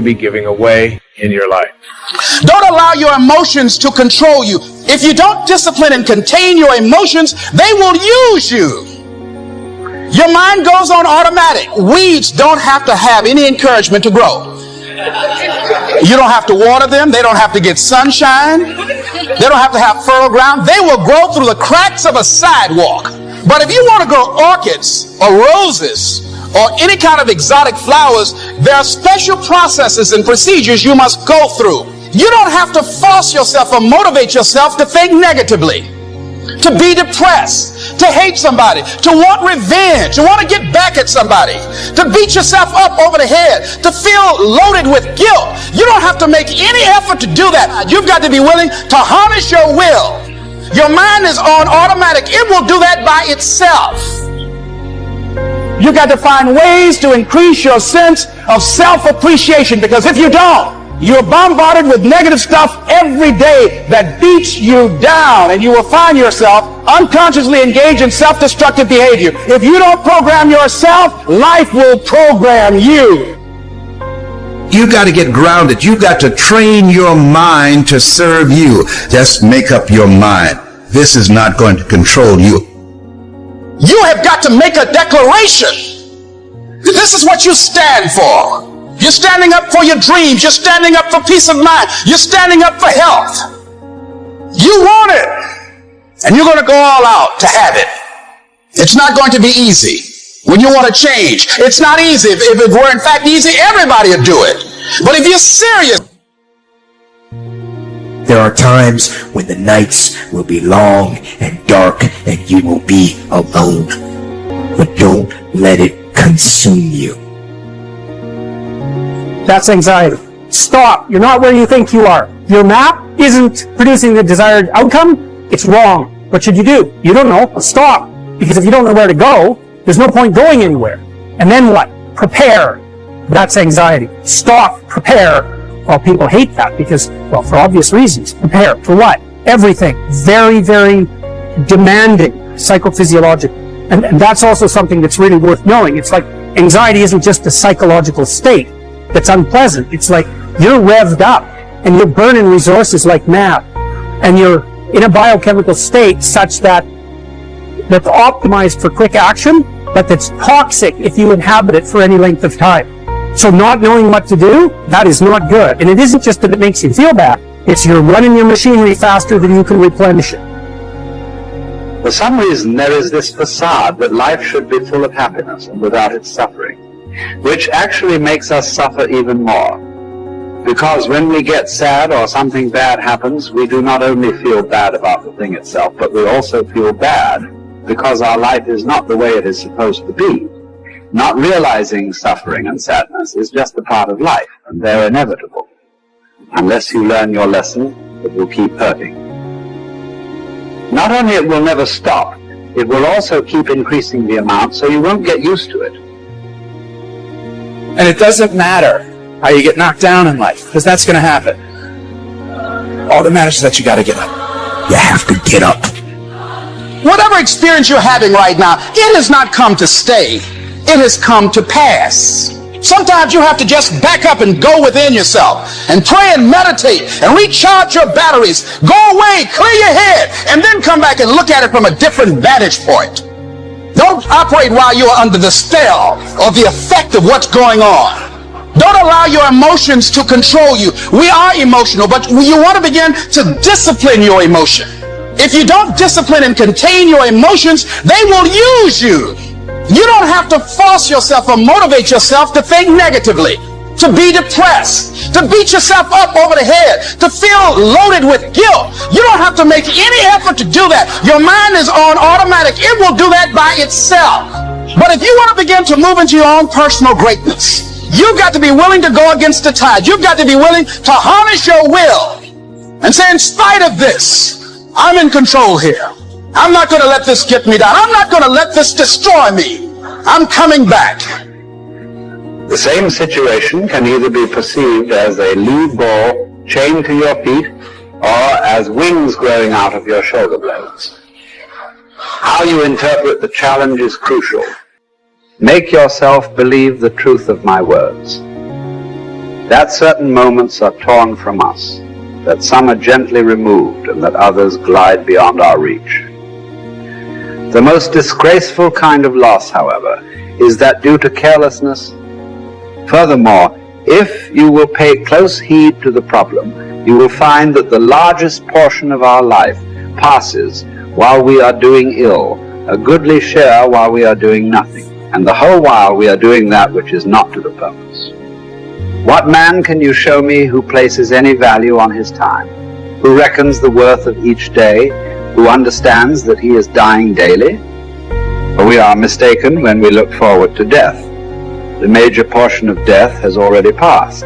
be giving away in your life. Don't allow your emotions to control you. If you don't discipline and contain your emotions, they will use you. Your mind goes on automatic. Weeds don't have to have any encouragement to grow. You don't have to water them. They don't have to get sunshine. They don't have to have fertile ground. They will grow through the cracks of a sidewalk. But if you want to grow orchids or roses or any kind of exotic flowers, there are special processes and procedures you must go through. You don't have to force yourself or motivate yourself to think negatively, to be depressed, to hate somebody, to want revenge, to want to get back at somebody, to beat yourself up over the head, to feel loaded with guilt. You don't have to make any effort to do that. You've got to be willing to harness your will. Your mind is on automatic. It will do that by itself. You've got to find ways to increase your sense of self-appreciation, because if you don't, you're bombarded with negative stuff every day that beats you down, and you will find yourself unconsciously engaged in self-destructive behavior. If you don't program yourself, life will program you. You got to get grounded. You got to train your mind to serve you. Just make up your mind. This is not going to control you. You have got to make a declaration. This is what you stand for. You're standing up for your dreams. You're standing up for peace of mind. You're standing up for health. You want it, and you're going to go all out to have it. It's not going to be easy. When you want to change, it's not easy. If it were in fact easy, everybody would do it. But if you're serious, there are times when the nights will be long and dark and you will be alone. But don't let it consume you. That's anxiety. Stop. You're not where you think you are. Your map isn't producing the desired outcome. It's wrong. What should you do? You don't know. Stop. Because if you don't know where to go, there's no point going anywhere. And then what? Prepare. That's anxiety. Stop. Prepare. Well, people hate that because, well, for obvious reasons. Prepare. For what? Everything. Very, very demanding psychophysiological. And that's also something that's really worth knowing. It's like anxiety isn't just a psychological state that's unpleasant. It's like you're revved up and you're burning resources like mad. And you're in a biochemical state such that's optimized for quick action, but that's toxic if you inhabit it for any length of time. So not knowing what to do, that is not good. And it isn't just that it makes you feel bad. It's you're running your machinery faster than you can replenish it. For some reason, there is this facade that life should be full of happiness and without its suffering, which actually makes us suffer even more. Because when we get sad or something bad happens, we do not only feel bad about the thing itself, but we also feel bad because our life is not the way it is supposed to be. Not realizing suffering and sadness is just a part of life, and they're inevitable. Unless you learn your lesson, it will keep hurting. Not only it will never stop, it will also keep increasing the amount, so you won't get used to it. And it doesn't matter how you get knocked down in life, because that's going to happen. All that matters is that you got to get up. You have to get up. whatever experience you're having right now, it has not come to stay. It has come to pass. Sometimes you have to just back up and go within yourself and pray and meditate and recharge your batteries. Go away, clear your head, and then come back and look at it from a different vantage point. Don't operate while you are under the spell or the effect of what's going on. Don't allow your emotions to control you. We are emotional, but you want to begin to discipline your emotion. If you don't discipline and contain your emotions, they will use you. You don't have to force yourself or motivate yourself to think negatively, to be depressed, to beat yourself up over the head, to feel loaded with guilt. You don't have to make any effort to do that. Your mind is on automatic. It will do that by itself. But if you want to begin to move into your own personal greatness, you've got to be willing to go against the tide. You've got to be willing to harness your will and say, in spite of this, I'm in control here. I'm not going to let this get me down. I'm not going to let this destroy me. I'm coming back. The same situation can either be perceived as a lead ball chained to your feet or as wings growing out of your shoulder blades. How you interpret the challenge is crucial. Make yourself believe the truth of my words. that certain moments are torn from us, that some are gently removed, and that others glide beyond our reach. The most disgraceful kind of loss, however, is that due to carelessness. Furthermore, if you will pay close heed to the problem, you will find that the largest portion of our life passes while we are doing ill, a goodly share while we are doing nothing, and the whole while we are doing that which is not to the purpose. What man can you show me who places any value on his time, who reckons the worth of each day, who understands that he is dying daily? For we are mistaken when we look forward to death. The major portion of death has already passed.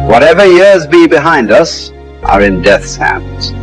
Whatever years be behind us are in death's hands.